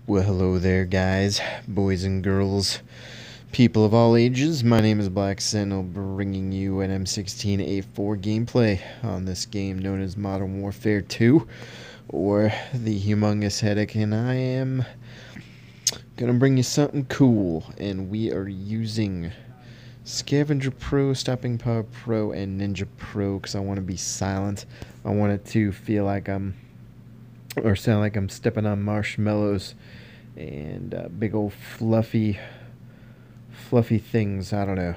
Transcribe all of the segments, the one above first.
Well, hello there, guys, boys and girls, people of all ages. My name is Black Sentinel, bringing you an M16 A4 gameplay on this game known as Modern Warfare 2, or the Humongous Headache, and I am gonna bring you something cool, and we are using Scavenger Pro, Stopping Power Pro, and Ninja Pro because I want to be silent. I want it to feel like or sound like I'm stepping on marshmallows and big old fluffy things. I don't know.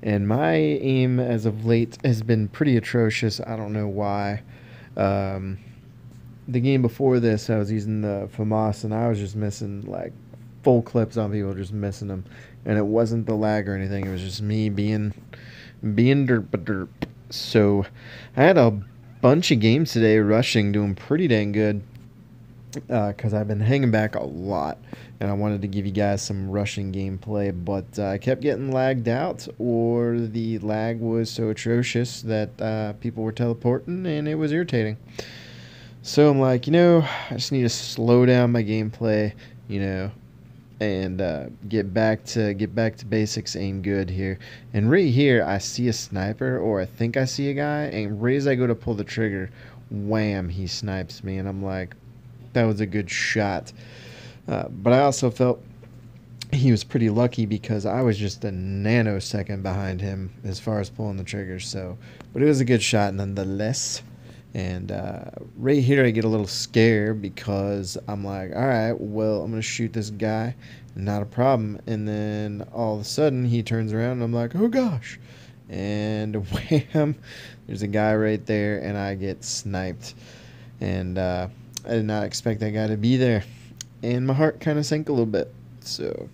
And my aim as of late has been pretty atrocious. I don't know why. Um, the game before this, I was using the FAMAS, and I was just missing like full clips on people, just missing them. And it wasn't the lag or anything. It was just me being derp. So I had a bunch of games today, rushing, doing pretty dang good. Because I've been hanging back a lot, and I wanted to give you guys some rushing gameplay, but I kept getting lagged out, or the lag was so atrocious that people were teleporting, and it was irritating. So I'm like, I just need to slow down my gameplay, and get back to basics. Aim good here, and right here I see a sniper, or I think I see a guy, and right as I go to pull the trigger, wham, he snipes me, and I'm like, that was a good shot. But I also felt he was pretty lucky because I was just a nanosecond behind him as far as pulling the trigger. So, but it was a good shot nonetheless. And right here, I get a little scared because I'm like, all right, well, I'm going to shoot this guy. Not a problem. And then all of a sudden, he turns around and I'm like, oh gosh. And wham, there's a guy right there, and I get sniped. And I did not expect that guy to be there, and my heart kind of sank a little bit. So,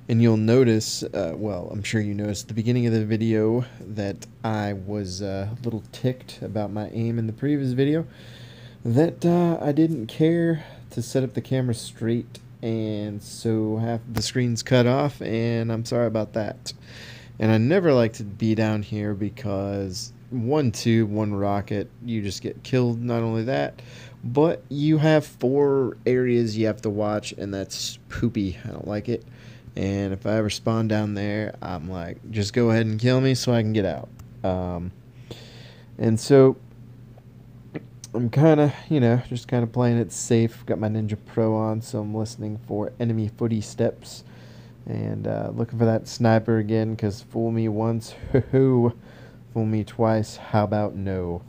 and you'll notice, well, I'm sure you noticed at the beginning of the video that I was a little ticked about my aim in the previous video, that I didn't care to set up the camera straight, and so half the screen's cut off, and I'm sorry about that. And I never like to be down here because one tube, one rocket, you just get killed. Not only that, but you have 4 areas you have to watch, and that's poopy. I don't like it. And if I ever spawn down there, I'm like, just go ahead and kill me so I can get out. And so I'm kind of, just kind of playing it safe. Got my Ninja Pro on, so I'm listening for enemy footsteps. And looking for that sniper again, because fool me once, fool me twice, how about no?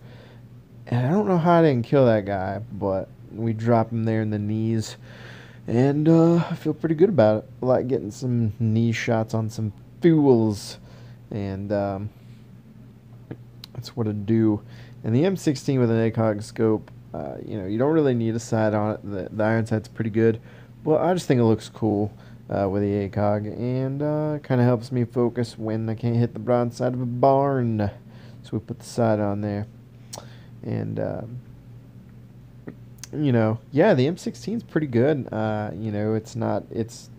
And I don't know how I didn't kill that guy, but we drop him there in the knees, and I feel pretty good about it. I like getting some knee shots on some fools, and that's what I do. And the M16 with an ACOG scope, you don't really need a sight on it. The iron sight's pretty good, but I just think it looks cool. With the ACOG, and kind of helps me focus when I can't hit the broad side of a barn. So we put the sight on there, and yeah, the M16 is pretty good. It's not its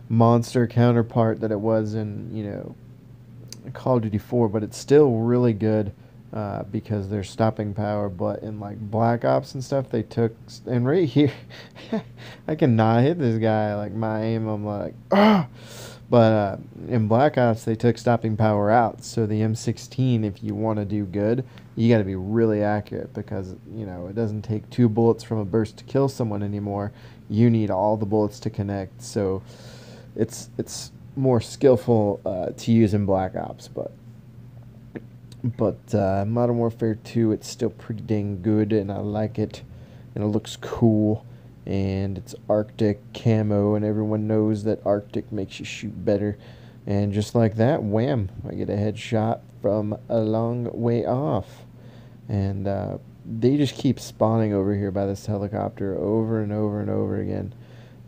monster counterpart that it was in Call of Duty 4, but it's still really good. Because they're stopping power, but in like Black Ops and stuff, they took, and right here, I cannot hit this guy. Like my aim, I'm like, ah! But in Black Ops, they took stopping power out. So the M16, if you want to do good, you got to be really accurate because it doesn't take 2 bullets from a burst to kill someone anymore. You need all the bullets to connect. So it's more skillful to use in Black Ops, but Modern Warfare 2, it's still pretty dang good, and I like it, and it looks cool, and it's Arctic camo, and everyone knows that Arctic makes you shoot better. And just like that, wham, I get a headshot from a long way off. And they just keep spawning over here by this helicopter over and over and over again.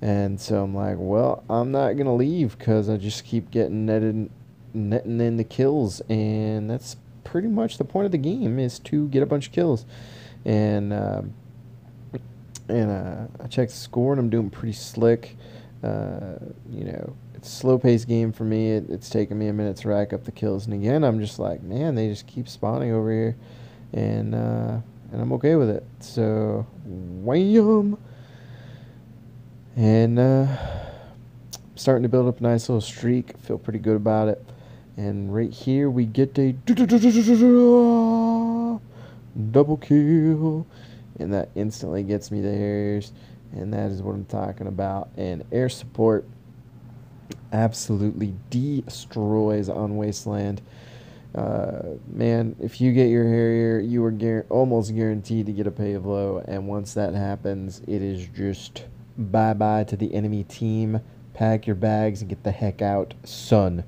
And so I'm like, well, I'm not going to leave because I just keep getting netting in the kills, and that's pretty much the point of the game, is to get a bunch of kills. And I checked the score, and I'm doing pretty slick. It's a slow-paced game for me. It's taken me a minute to rack up the kills, and again, I'm just like, man, they just keep spawning over here, and I'm okay with it. So, wham! And starting to build up a nice little streak. Feel pretty good about it. And right here we get a double kill. And that instantly gets me the Harriers. And that is what I'm talking about. And air support absolutely destroys on Wasteland. Man, if you get your Harrier, you are almost guaranteed to get a pave low. And once that happens, it is just bye-bye to the enemy team. Pack your bags and get the heck out, son.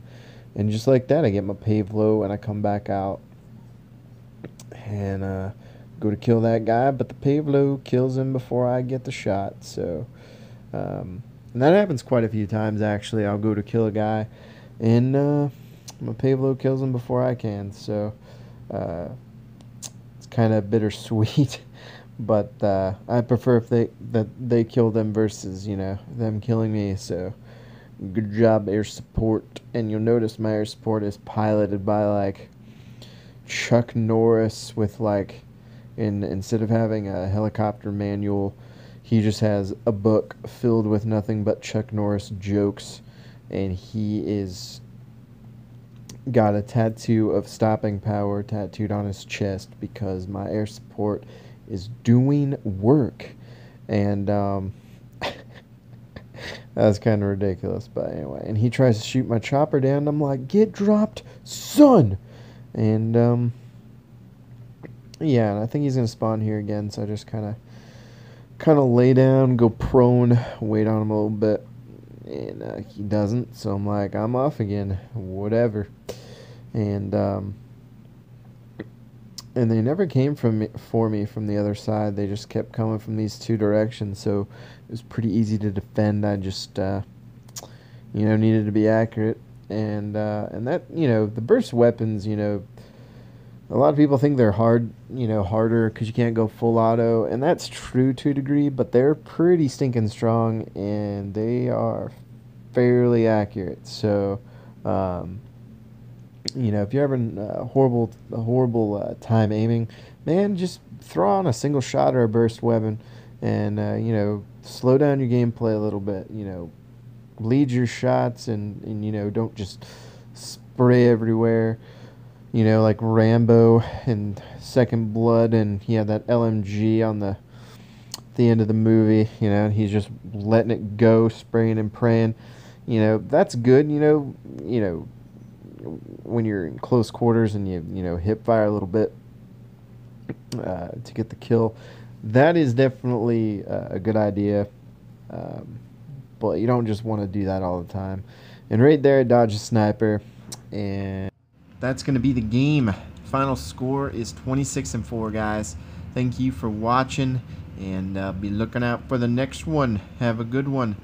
And just like that, I get my pave low and I come back out and go to kill that guy. But the pave low kills him before I get the shot. So, and that happens quite a few times, actually. I'll go to kill a guy and my pave low kills him before I can. So, it's kind of bittersweet. But I prefer if they kill them versus, you know, them killing me. So good job, air support. And you'll notice my air support is piloted by like Chuck Norris with like, instead of having a helicopter manual, he just has a book filled with nothing but Chuck Norris jokes. And he is got a tattoo of stopping power tattooed on his chest because my air support is doing work. And that's kind of ridiculous, but anyway. And he tries to shoot my chopper down, and I'm like, get dropped, son! And yeah, and I think he's gonna spawn here again, so I just kind of lay down, go prone, wait on him a little bit, and he doesn't. So I'm like, I'm off again, whatever. And they never came for me from the other side. They just kept coming from these two directions, so it was pretty easy to defend. I just, you know, needed to be accurate. And that, you know, the burst weapons, you know, a lot of people think they're harder because you can't go full auto, and that's true to a degree, but they're pretty stinking strong, and they are fairly accurate. So, you know, if you're having a horrible time aiming, man, just throw on a single shot or a burst weapon and, you know, slow down your gameplay a little bit. You know, lead your shots and you know, don't just spray everywhere. You know, like Rambo and Second Blood, and he had that LMG on the end of the movie, you know, and he's just letting it go, spraying and praying. You know, that's good, you know, when you're in close quarters and you know, hip fire a little bit to get the kill. That is definitely a good idea, but you don't just want to do that all the time. And right there, I dodged a sniper, and that's going to be the game. Final score is 26-4, guys. Thank you for watching, and be looking out for the next one. Have a good one.